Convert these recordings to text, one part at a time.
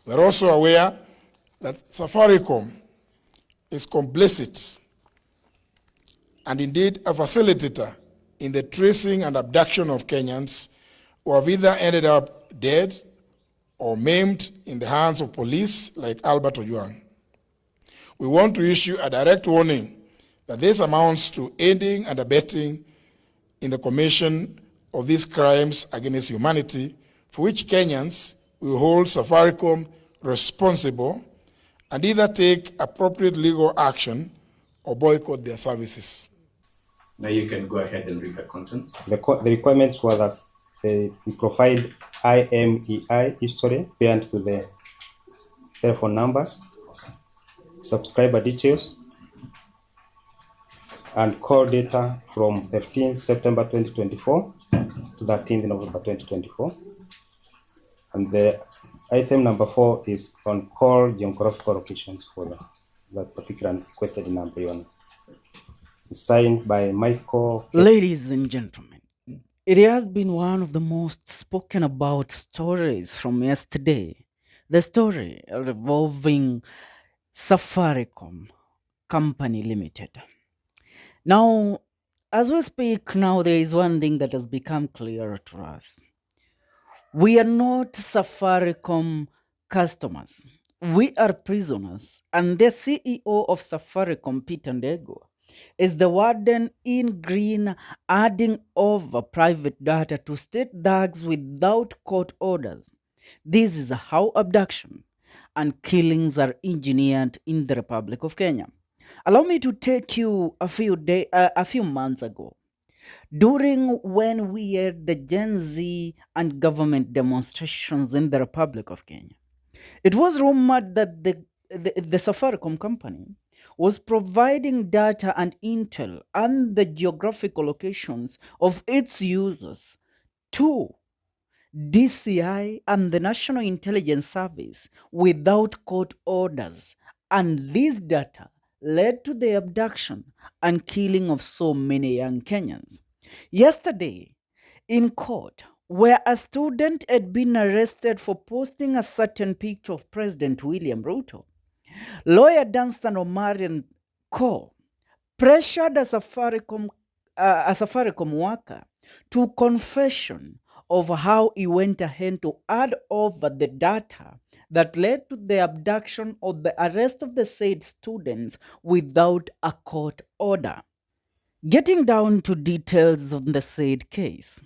We are also aware that Safaricom is complicit and indeed a facilitator in the tracing and abduction of Kenyans who have either ended up dead or maimed in the hands of police like Albert Ojwang. We want to issue a direct warning that this amounts to aiding and abetting in the commission of these crimes against humanity, for which Kenyans will hold Safaricom responsible and either take appropriate legal action or boycott their services. Now you can go ahead and read the content. The requirements were that we provide IMEI history paired to the telephone numbers, subscriber details, and call data from 15 September 2024 to 13 November 2024. And the item number 4 is on call geographical locations for that particular requested number. Signed by Michael. Ladies and gentlemen, it has been one of the most spoken about stories from yesterday. The story revolving Safaricom Company Limited. Now, as we speak now, there is one thing that has become clear to us. We are not Safaricom customers. We are prisoners. And the CEO of Safaricom, Peter Ndegwa, is the warden in green, adding over private data to state thugs without court orders. This is how abduction and killings are engineered in the Republic of Kenya. Allow me to take you a few months ago, during when we had the Gen Z and government demonstrations in the Republic of Kenya. It was rumored that the Safaricom company was providing data and intel and the geographical locations of its users to DCI and the National Intelligence Service without court orders. And this data led to the abduction and killing of so many young Kenyans. Yesterday, in court, where a student had been arrested for posting a certain picture of President William Ruto, lawyer Dunstan Omari and Co. pressured a Safaricom worker to confession of how he went ahead to add over the data that led to the abduction or the arrest of the said students without a court order. Getting down to details of the said case.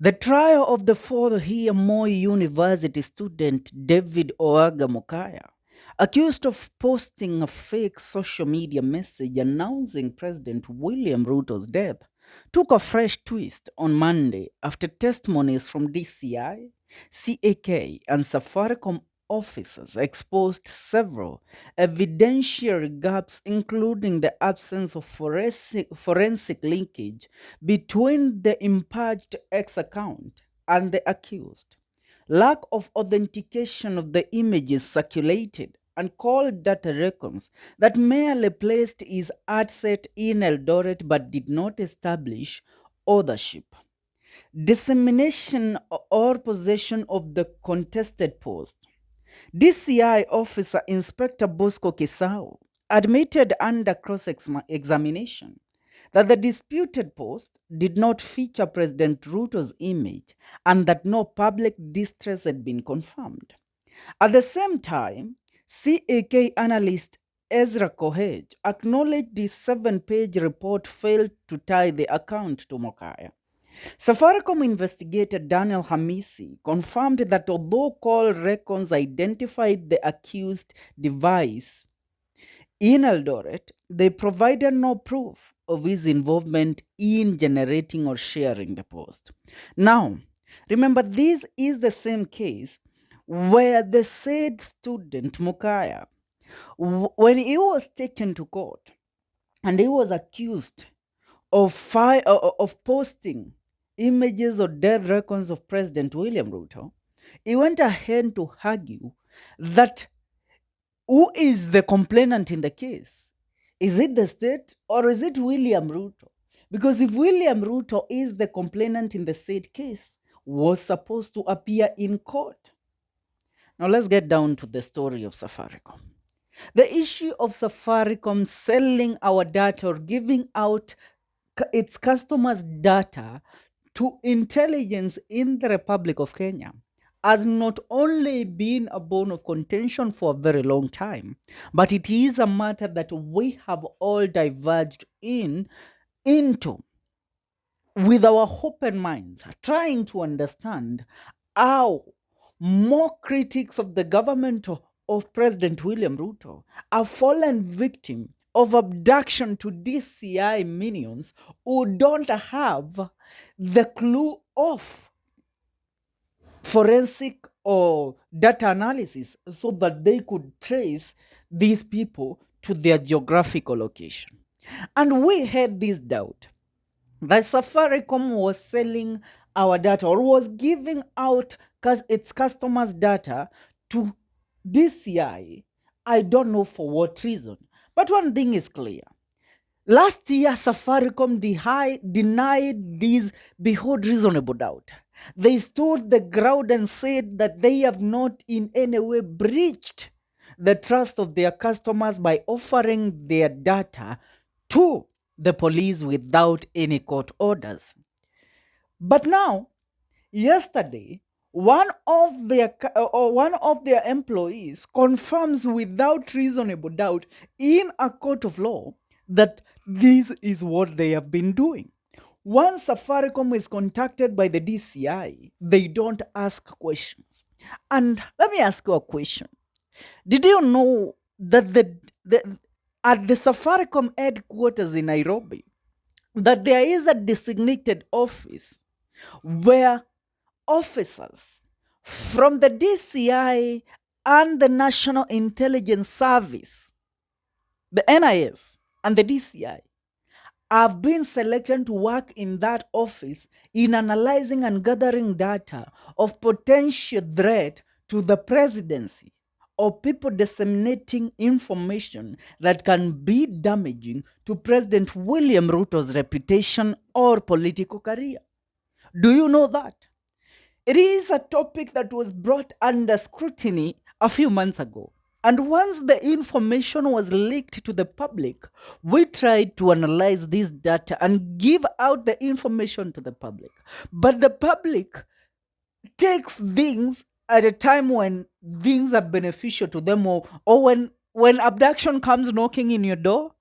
The trial of the fourth year Moi University student David Oaga Mukaya, accused of posting a fake social media message announcing President William Ruto's death, took a fresh twist on Monday after testimonies from DCI, CAK, and Safaricom officers exposed several evidentiary gaps, including the absence of forensic linkage between the impaged X account and the accused, lack of authentication of the images circulated, and call data records that merely placed his asset in Eldoret but did not establish ownership, dissemination or possession of the contested post. DCI Officer Inspector Bosco Kisau admitted under cross-examination that the disputed post did not feature President Ruto's image and that no public distress had been confirmed. At the same time, CAK analyst Ezra Kohej acknowledged the 7-page report failed to tie the account to Mokaya. Safaricom investigator Daniel Hamisi confirmed that although call records identified the accused device in Eldoret, they provided no proof of his involvement in generating or sharing the post. Now, remember, this is the same case where the said student Mukaya, when he was taken to court and he was accused of posting images or death records of President William Ruto, he went ahead to argue that who is the complainant in the case? Is it the state or is it William Ruto? Because if William Ruto is the complainant in the said case, was supposed to appear in court. Now let's get down to the story of Safaricom. The issue of Safaricom selling our data or giving out its customers' data to intelligence in the Republic of Kenya has not only been a bone of contention for a very long time, but it is a matter that we have all diverged into with our open minds, trying to understand how more critics of the government of President William Ruto have fallen victim of abduction to DCI minions who don't have the clue of forensic or data analysis so that they could trace these people to their geographical location. And we had this doubt that Safaricom was selling our data or was giving out its customers' data to DCI. I don't know for what reason. But one thing is clear. Last year, Safaricom denied this beyond reasonable doubt. They stood the ground and said that they have not in any way breached the trust of their customers by offering their data to the police without any court orders. But now, yesterday, one of their employees confirms without reasonable doubt in a court of law that this is what they have been doing. Once Safaricom is contacted by the DCI, they don't ask questions. And let me ask you a question. Did you know that at the Safaricom headquarters in Nairobi, that there is a designated office where officers from the DCI and the National Intelligence Service, the NIS and the DCI, have been selected to work in that office in analyzing and gathering data of potential threat to the presidency or people disseminating information that can be damaging to President William Ruto's reputation or political career. Do you know that? It is a topic that was brought under scrutiny a few months ago. And once the information was leaked to the public, we tried to analyze this data and give out the information to the public. But the public takes things at a time when things are beneficial to them, or when abduction comes knocking in your door.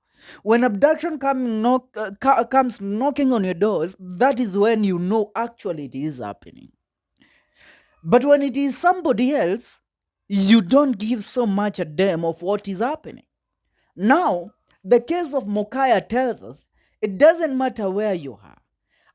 When abduction comes knocking on your doors, that is when you know actually it is happening. But when it is somebody else, you don't give so much a damn of what is happening. Now, the case of Mokaya tells us it doesn't matter where you are.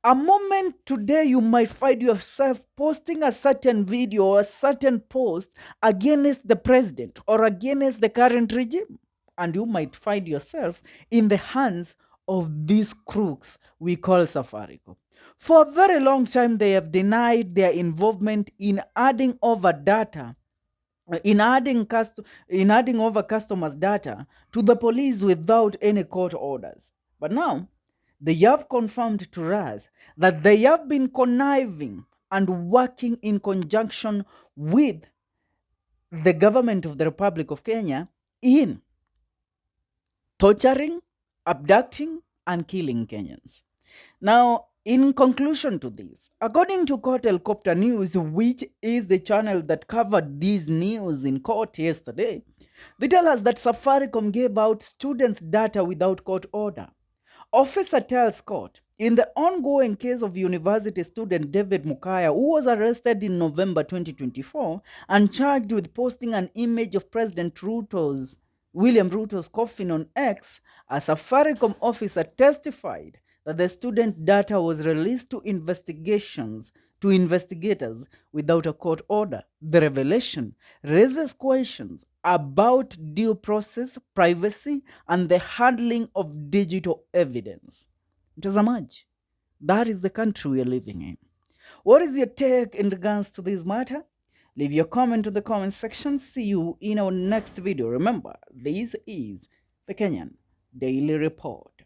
A moment today, you might find yourself posting a certain video or a certain post against the president or against the current regime. And you might find yourself in the hands of these crooks we call Safaricom. For a very long time, they have denied their involvement in adding over data, in adding over customers' data to the police without any court orders. But now, they have confirmed to us that they have been conniving and working in conjunction with the government of the Republic of Kenya in torturing, abducting, and killing Kenyans. Now, in conclusion to this, according to Court Helicopter News, which is the channel that covered this news in court yesterday, they tell us that Safaricom gave out students' data without court order. Officer tells court, in the ongoing case of university student David Mukaya, who was arrested in November 2024 and charged with posting an image of William Ruto's coffin on X, a Safaricom officer testified that the student data was released to investigators without a court order. The revelation raises questions about due process, privacy, and the handling of digital evidence. Mtazamaji, that is the country we are living in. What is your take in regards to this matter? Leave your comment in the comment section. See you in our next video. Remember, this is the Kenyan Daily Report.